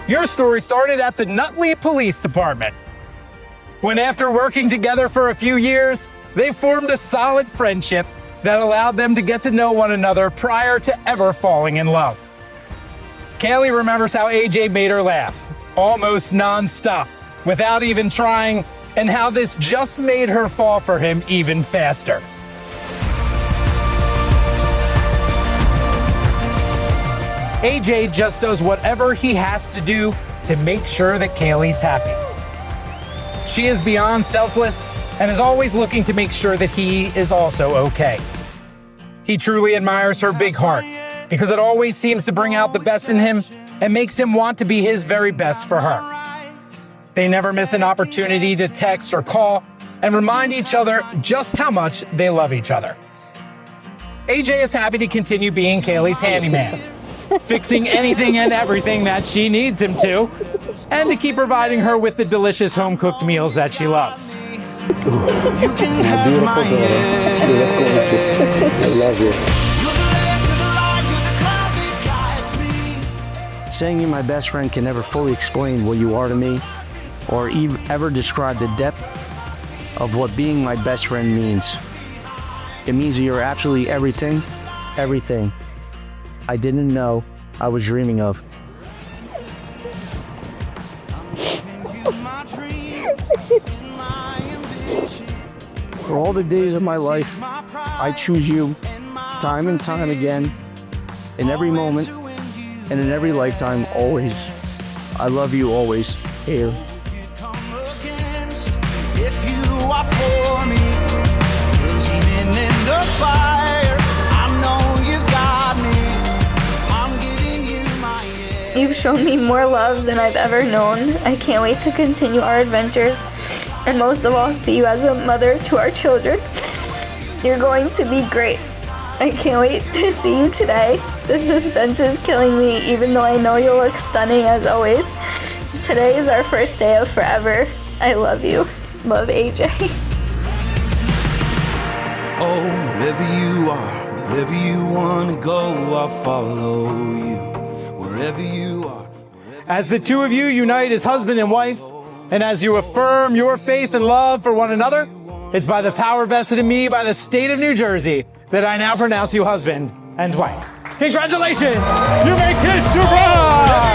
Your story started at the Nutley Police Department, when after working together for a few years, they formed a solid friendship that allowed them to get to know one another prior to ever falling in love. Cayli remembers how AJ made her laugh, almost non-stop, without even trying, and how this just made her fall for him even faster. AJ just does whatever he has to do to make sure that Cayli's happy. She is beyond selfless and is always looking to make sure that he is also okay. He truly admires her big heart because it always seems to bring out the best in him and makes him want to be his very best for her. They never miss an opportunity to text or call and remind each other just how much they love each other. AJ is happy to continue being Cayli's handyman, fixing anything and everything that she needs him to, and to keep providing her with the delicious home-cooked meals that she loves. You can have my head. I love you. Saying you're my best friend can never fully explain what you are to me, or ever describe the depth of what being my best friend means. It means that you're absolutely everything I didn't know I was dreaming of. For all the days of my life, I choose you time and time again, in every moment, and in every lifetime, always. I love you always, here. If you are for me, cause even in the fire, I know you've got me. I'm giving you my yeah. You've shown me more love than I've ever known. I can't wait to continue our adventures, and most of all, see you as a mother to our children. You're going to be great. I can't wait to see you today. The suspense is killing me, even though I know you'll look stunning as always. Today is our first day of forever. I love you. Love, AJ. Oh, wherever you are, wherever you wanna go, I'll follow you. Wherever you are. As the two of you unite as husband and wife, and as you affirm your faith and love for one another, it's by the power vested in me by the state of New Jersey that I now pronounce you husband and wife. Congratulations! You may kiss your bride!